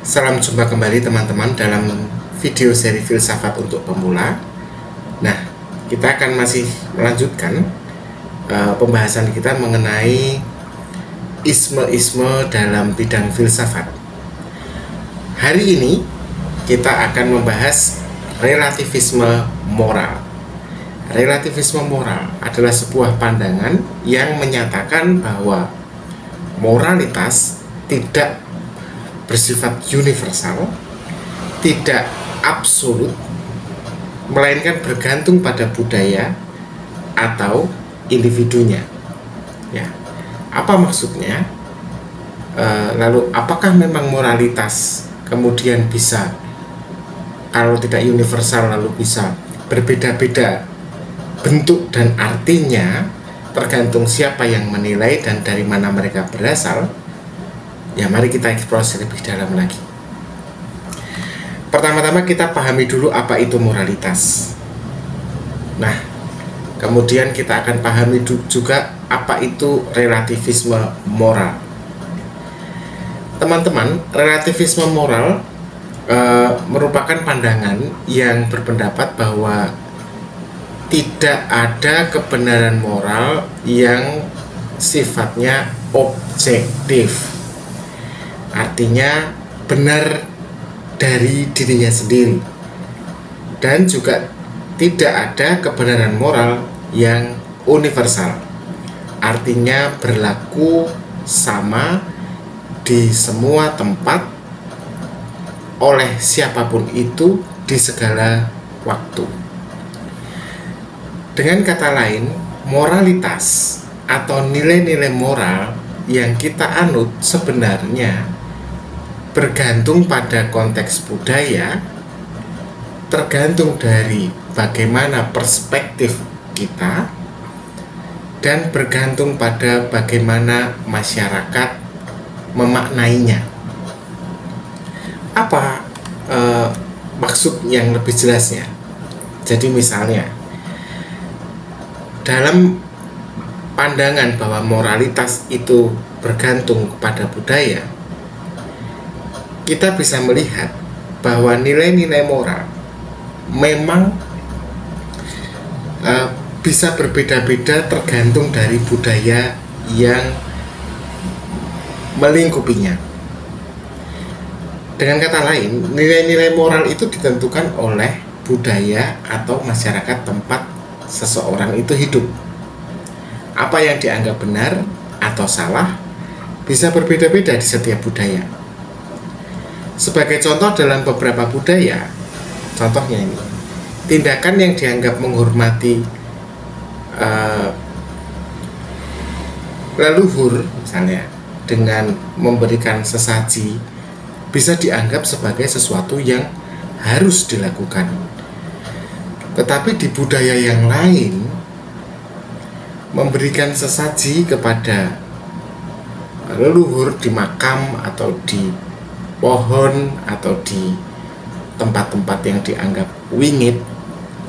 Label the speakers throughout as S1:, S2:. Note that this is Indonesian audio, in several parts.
S1: Salam jumpa kembali teman-teman dalam video seri filsafat untuk pemula. Nah, kita akan masih melanjutkan pembahasan kita mengenai isme-isme dalam bidang filsafat. Hari ini kita akan membahas relativisme moral. Relativisme moral adalah sebuah pandangan yang menyatakan bahwa moralitas tidak bersifat universal, tidak absolut, melainkan bergantung pada budaya atau individunya. Ya, apa maksudnya? Lalu apakah memang moralitas kemudian bisa, kalau tidak universal, lalu bisa berbeda-beda bentuk dan artinya tergantung siapa yang menilai dan dari mana mereka berasal? Ya, mari kita eksplorasi lebih dalam lagi. Pertama-tama kita pahami dulu apa itu moralitas. Nah, kemudian kita akan pahami juga apa itu relativisme moral. Teman-teman, relativisme moral merupakan pandangan yang berpendapat bahwa tidak ada kebenaran moral yang sifatnya objektif. Artinya benar dari dirinya sendiri, dan juga tidak ada kebenaran moral yang universal, artinya berlaku sama di semua tempat oleh siapapun itu di segala waktu. Dengan kata lain, moralitas atau nilai-nilai moral yang kita anut sebenarnya bergantung pada konteks budaya, tergantung dari bagaimana perspektif kita, dan bergantung pada bagaimana masyarakat memaknainya. Apa maksud yang lebih jelasnya? Jadi misalnya, dalam pandangan bahwa moralitas itu bergantung kepada budaya, kita bisa melihat bahwa nilai-nilai moral memang bisa berbeda-beda tergantung dari budaya yang melingkupinya. Dengan kata lain, nilai-nilai moral itu ditentukan oleh budaya atau masyarakat tempat seseorang itu hidup. Apa yang dianggap benar atau salah bisa berbeda-beda di setiap budaya. Sebagai contoh, dalam beberapa budaya, contohnya ini, tindakan yang dianggap menghormati leluhur, misalnya dengan memberikan sesaji, bisa dianggap sebagai sesuatu yang harus dilakukan. Tetapi di budaya yang lain, memberikan sesaji kepada leluhur di makam atau di pohon atau di tempat-tempat yang dianggap wingit,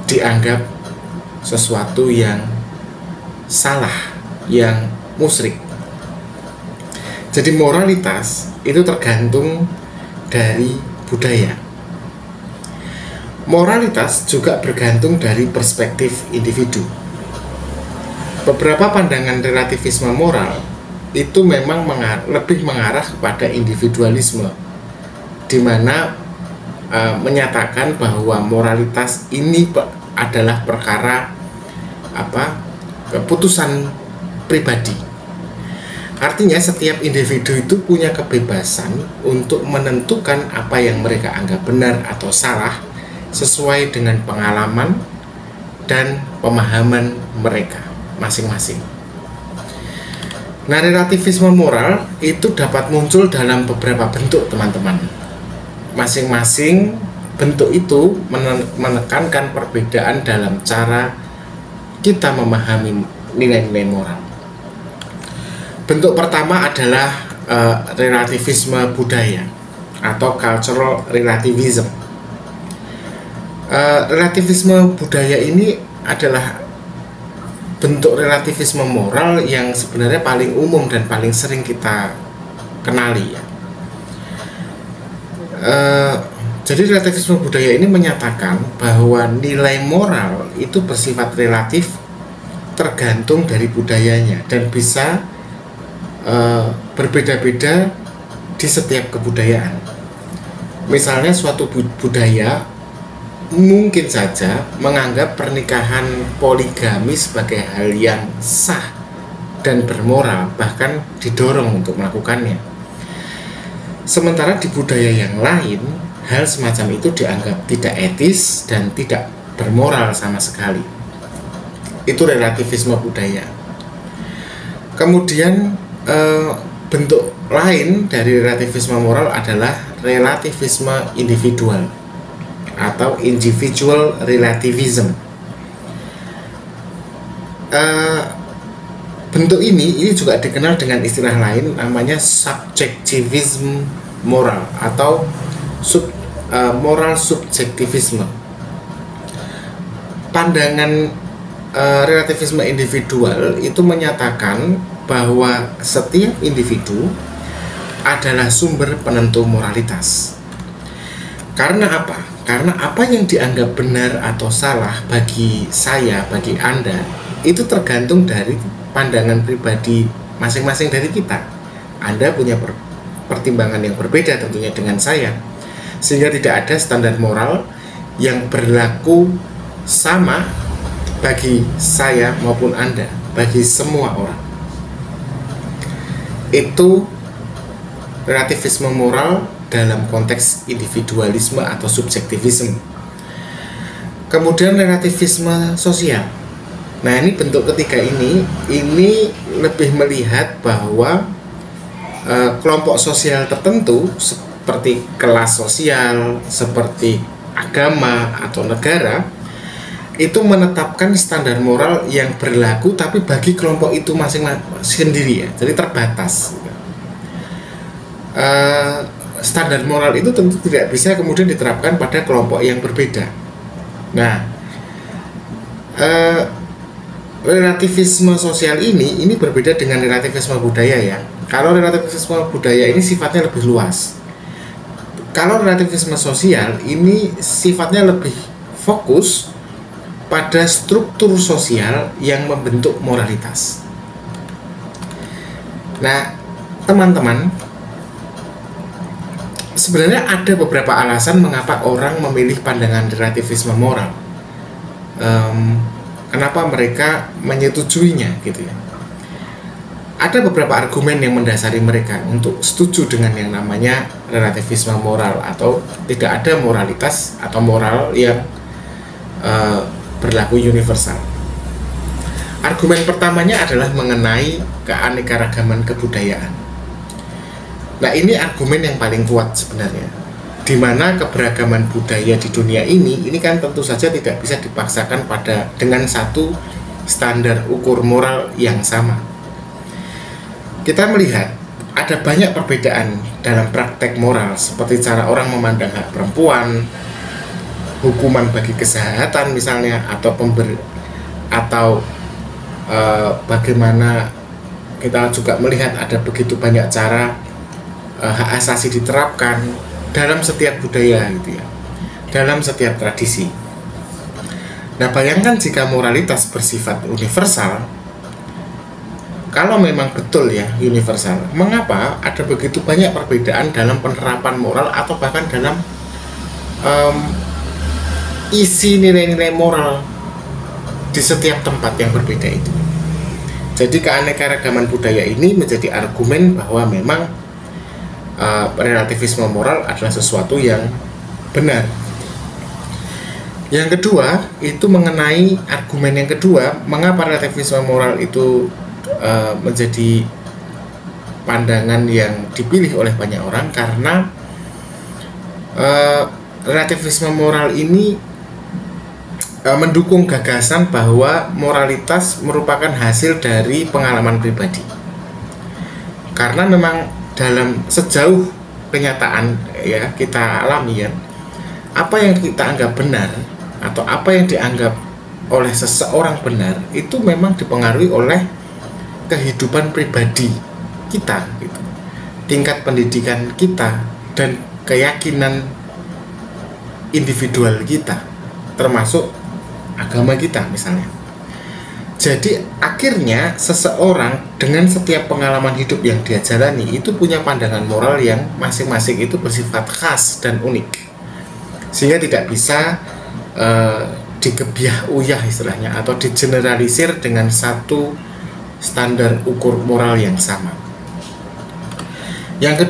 S1: dianggap sesuatu yang salah, yang musyrik. Jadi moralitas itu tergantung dari budaya. Moralitas juga bergantung dari perspektif individu. Beberapa pandangan relativisme moral itu memang lebih mengarah kepada individualisme, di mana menyatakan bahwa moralitas ini adalah perkara keputusan pribadi. Artinya setiap individu itu punya kebebasan untuk menentukan apa yang mereka anggap benar atau salah sesuai dengan pengalaman dan pemahaman mereka masing-masing. Nah, relativisme moral itu dapat muncul dalam beberapa bentuk, teman-teman. Masing-masing bentuk itu menekankan perbedaan dalam cara kita memahami nilai-nilai moral. Bentuk pertama adalah relativisme budaya atau cultural relativism. Relativisme budaya ini adalah bentuk relativisme moral yang sebenarnya paling umum dan paling sering kita kenali, ya. Eh, jadi relativisme budaya ini menyatakan bahwa nilai moral itu bersifat relatif tergantung dari budayanya dan bisa berbeda-beda di setiap kebudayaan. Misalnya suatu budaya mungkin saja menganggap pernikahan poligami sebagai hal yang sah dan bermoral, bahkan didorong untuk melakukannya. Sementara di budaya yang lain, hal semacam itu dianggap tidak etis dan tidak bermoral sama sekali. Itu relativisme budaya. Kemudian bentuk lain dari relativisme moral adalah relativisme individual atau individual relativism. Bentuk ini juga dikenal dengan istilah lain, namanya subjektivisme moral atau moral subjektivisme. Pandangan relativisme individual itu menyatakan bahwa setiap individu adalah sumber penentu moralitas. Karena apa? Karena apa yang dianggap benar atau salah bagi saya, bagi Anda, itu tergantung dari pandangan pribadi masing-masing dari kita. Anda punya pertimbangan yang berbeda tentunya dengan saya, sehingga tidak ada standar moral yang berlaku sama bagi saya maupun Anda, bagi semua orang. Itu relativisme moral dalam konteks individualisme atau subjektivisme. Kemudian relativisme sosial. Nah, ini bentuk ketiga ini lebih melihat bahwa kelompok sosial tertentu seperti kelas sosial, seperti agama atau negara itu menetapkan standar moral yang berlaku tapi bagi kelompok itu masing-masing sendiri ya, jadi terbatas. Standar moral itu tentu tidak bisa kemudian diterapkan pada kelompok yang berbeda. Nah, relativisme sosial ini berbeda dengan relativisme budaya ya. Kalau relativisme budaya ini sifatnya lebih luas. Kalau relativisme sosial ini sifatnya lebih fokus pada struktur sosial yang membentuk moralitas. Nah, teman-teman, sebenarnya ada beberapa alasan mengapa orang memilih pandangan relativisme moral. Kenapa mereka menyetujuinya gitu ya. Ada beberapa argumen yang mendasari mereka untuk setuju dengan yang namanya relativisme moral atau tidak ada moralitas atau moral yang berlaku universal. Argumen pertamanya adalah mengenai keanekaragaman kebudayaan. Nah, ini argumen yang paling kuat sebenarnya, di mana keberagaman budaya di dunia ini kan tentu saja tidak bisa dipaksakan dengan satu standar ukur moral yang sama. Kita melihat ada banyak perbedaan dalam praktek moral, seperti cara orang memandang hak perempuan, hukuman bagi kejahatan misalnya, atau bagaimana kita juga melihat ada begitu banyak cara hak asasi diterapkan dalam setiap budaya gitu ya, dalam setiap tradisi. Nah, bayangkan jika moralitas bersifat universal, kalau memang betul ya universal, mengapa ada begitu banyak perbedaan dalam penerapan moral atau bahkan dalam isi nilai-nilai moral di setiap tempat yang berbeda itu? Jadi keanekaragaman budaya ini menjadi argumen bahwa memang relativisme moral adalah sesuatu yang benar. Yang kedua, itu mengenai argumen yang kedua, mengapa relativisme moral itu menjadi pandangan yang dipilih oleh banyak orang, karena relativisme moral ini mendukung gagasan bahwa moralitas merupakan hasil dari pengalaman pribadi. Karena memang dalam sejauh kenyataan ya kita alami ya, apa yang kita anggap benar atau apa yang dianggap oleh seseorang benar itu memang dipengaruhi oleh kehidupan pribadi kita gitu, tingkat pendidikan kita, dan keyakinan individual kita, termasuk agama kita misalnya. Jadi akhirnya seseorang dengan setiap pengalaman hidup yang dia jalani itu punya pandangan moral yang masing-masing itu bersifat khas dan unik, sehingga tidak bisa dikebiah uyah istilahnya, atau digeneralisir dengan satu standar ukur moral yang sama. Yang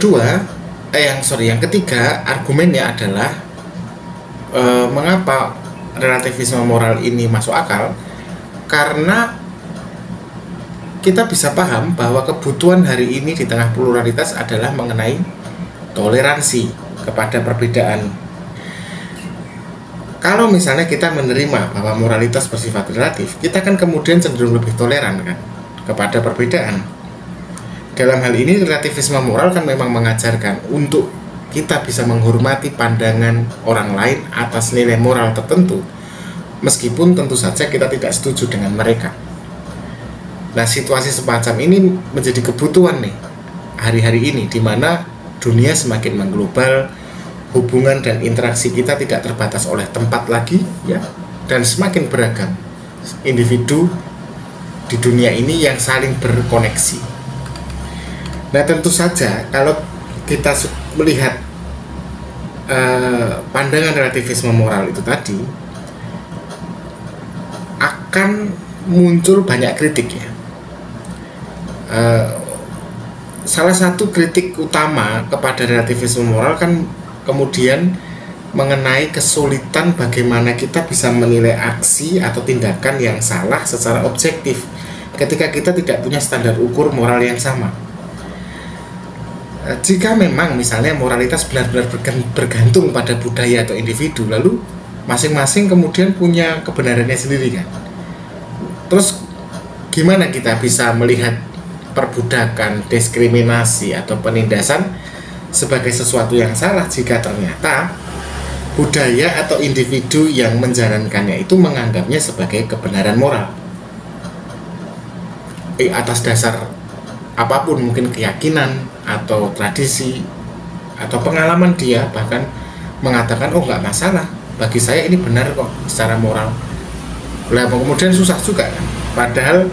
S1: ketiga argumennya adalah mengapa relativisme moral ini masuk akal. Karena kita bisa paham bahwa kebutuhan hari ini di tengah pluralitas adalah mengenai toleransi kepada perbedaan. Kalau misalnya kita menerima bahwa moralitas bersifat relatif, kita kan kemudian cenderung lebih toleran kan kepada perbedaan. Dalam hal ini relativisme moral kan memang mengajarkan untuk kita bisa menghormati pandangan orang lain atas nilai moral tertentu, meskipun tentu saja kita tidak setuju dengan mereka. Nah, situasi semacam ini menjadi kebutuhan nih hari-hari ini, di mana dunia semakin mengglobal, hubungan dan interaksi kita tidak terbatas oleh tempat lagi ya, dan semakin beragam individu di dunia ini yang saling berkoneksi. Nah, tentu saja kalau kita melihat pandangan relativisme moral itu tadi, akan muncul banyak kritik ya. Salah satu kritik utama kepada relativisme moral kan kemudian mengenai kesulitan bagaimana kita bisa menilai aksi atau tindakan yang salah secara objektif ketika kita tidak punya standar ukur moral yang sama. Jika memang misalnya moralitas benar-benar bergantung pada budaya atau individu, lalu masing-masing kemudian punya kebenarannya sendiri kan. Terus gimana kita bisa melihat perbudakan, diskriminasi, atau penindasan sebagai sesuatu yang salah jika ternyata budaya atau individu yang menjalankannya itu menganggapnya sebagai kebenaran moral atas dasar apapun, mungkin keyakinan atau tradisi atau pengalaman dia, bahkan mengatakan oh nggak masalah, bagi saya ini benar kok secara moral. Nah, kemudian susah juga kan, padahal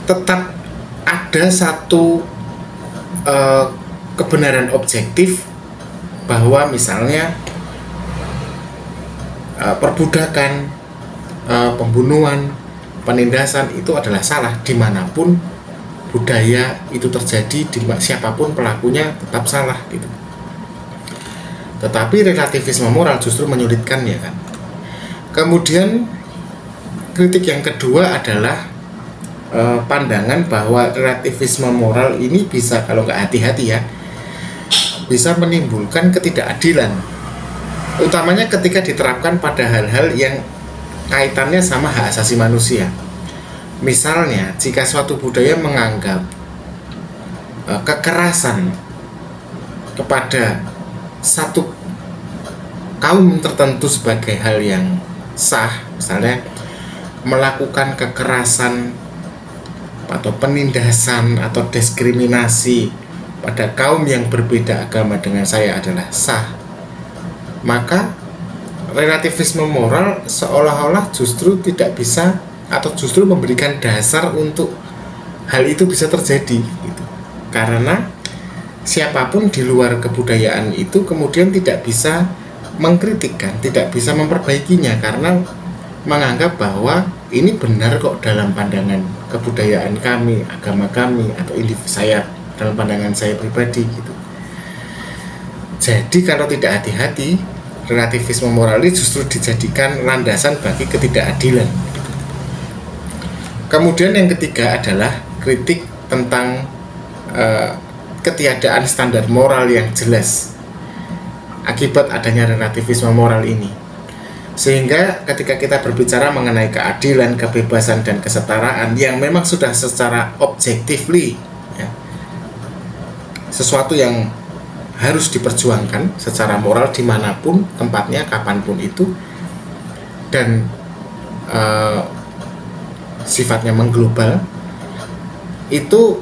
S1: tetap ada satu kebenaran objektif bahwa misalnya perbudakan, pembunuhan, penindasan itu adalah salah dimanapun budaya itu terjadi, siapapun pelakunya tetap salah gitu. Tetapi relativisme moral justru menyulitkannya kan. Kemudian kritik yang kedua adalah pandangan bahwa relativisme moral ini bisa, kalau nggak hati-hati ya, bisa menimbulkan ketidakadilan, utamanya ketika diterapkan pada hal-hal yang kaitannya sama hak asasi manusia. Misalnya, jika suatu budaya menganggap kekerasan kepada satu kaum tertentu sebagai hal yang sah, misalnya melakukan kekerasan atau penindasan atau diskriminasi pada kaum yang berbeda agama dengan saya adalah sah, maka relativisme moral seolah-olah justru tidak bisa, atau justru memberikan dasar untuk hal itu bisa terjadi gitu. Karena siapapun di luar kebudayaan itu kemudian tidak bisa mengkritikkan, tidak bisa memperbaikinya, karena menganggap bahwa ini benar kok dalam pandangan kebudayaan kami, agama kami, atau individu saya, dalam pandangan saya pribadi gitu. Jadi kalau tidak hati-hati, relativisme moral ini justru dijadikan landasan bagi ketidakadilan. Kemudian yang ketiga adalah kritik tentang ketiadaan standar moral yang jelas akibat adanya relativisme moral ini. Sehingga ketika kita berbicara mengenai keadilan, kebebasan, dan kesetaraan yang memang sudah secara objectively ya, sesuatu yang harus diperjuangkan secara moral dimanapun tempatnya, kapanpun itu, dan sifatnya mengglobal, itu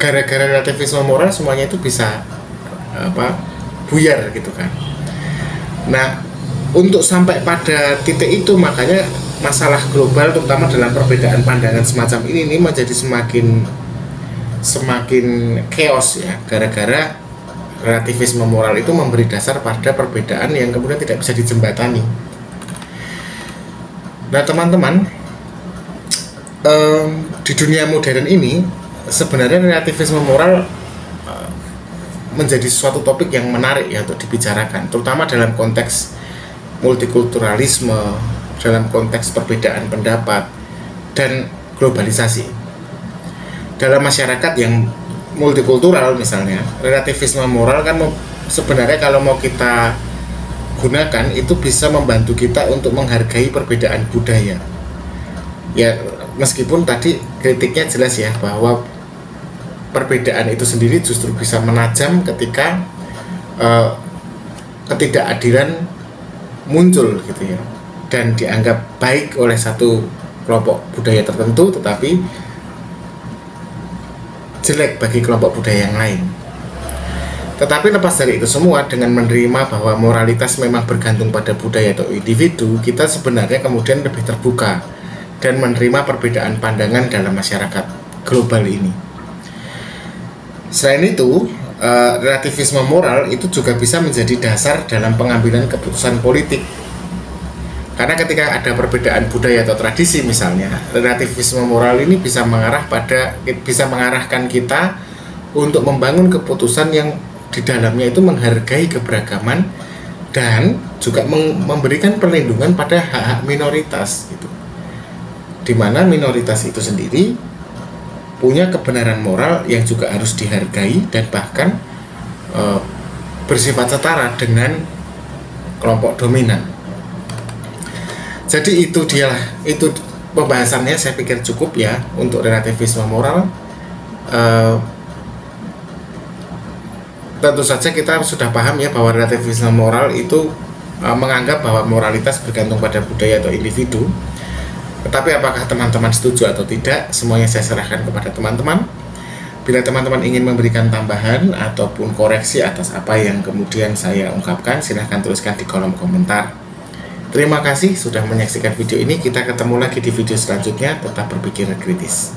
S1: gara-gara relativisme moral semuanya itu bisa buyar gitu kan. Nah, untuk sampai pada titik itu makanya masalah global terutama dalam perbedaan pandangan semacam ini menjadi semakin chaos ya, gara-gara relativisme moral itu memberi dasar pada perbedaan yang kemudian tidak bisa dijembatani. Nah teman-teman, di dunia modern ini sebenarnya relativisme moral menjadi suatu topik yang menarik ya untuk dibicarakan, terutama dalam konteks multikulturalisme, dalam konteks perbedaan pendapat dan globalisasi. Dalam masyarakat yang multikultural misalnya, relativisme moral kan sebenarnya kalau mau kita gunakan itu bisa membantu kita untuk menghargai perbedaan budaya. Ya, meskipun tadi kritiknya jelas ya bahwa perbedaan itu sendiri justru bisa menajam ketika ketidakadilan muncul gitu ya, dan dianggap baik oleh satu kelompok budaya tertentu tetapi jelek bagi kelompok budaya yang lain. Tetapi lepas dari itu semua, dengan menerima bahwa moralitas memang bergantung pada budaya atau individu, kita sebenarnya kemudian lebih terbuka dan menerima perbedaan pandangan dalam masyarakat global ini. Selain itu, relativisme moral itu juga bisa menjadi dasar dalam pengambilan keputusan politik. Karena ketika ada perbedaan budaya atau tradisi misalnya, relativisme moral ini bisa mengarahkan kita untuk membangun keputusan yang di dalamnya itu menghargai keberagaman dan juga memberikan perlindungan pada hak-hak minoritas gitu. Di mana minoritas itu sendiri punya kebenaran moral yang juga harus dihargai dan bahkan bersifat setara dengan kelompok dominan. Jadi itu pembahasannya, saya pikir cukup ya untuk relativisme moral. Tentu saja kita sudah paham ya bahwa relativisme moral itu menganggap bahwa moralitas bergantung pada budaya atau individu. Tetapi apakah teman-teman setuju atau tidak, semuanya saya serahkan kepada teman-teman. Bila teman-teman ingin memberikan tambahan ataupun koreksi atas apa yang kemudian saya ungkapkan, silahkan tuliskan di kolom komentar. Terima kasih sudah menyaksikan video ini. Kita ketemu lagi di video selanjutnya. Tetap berpikir kritis.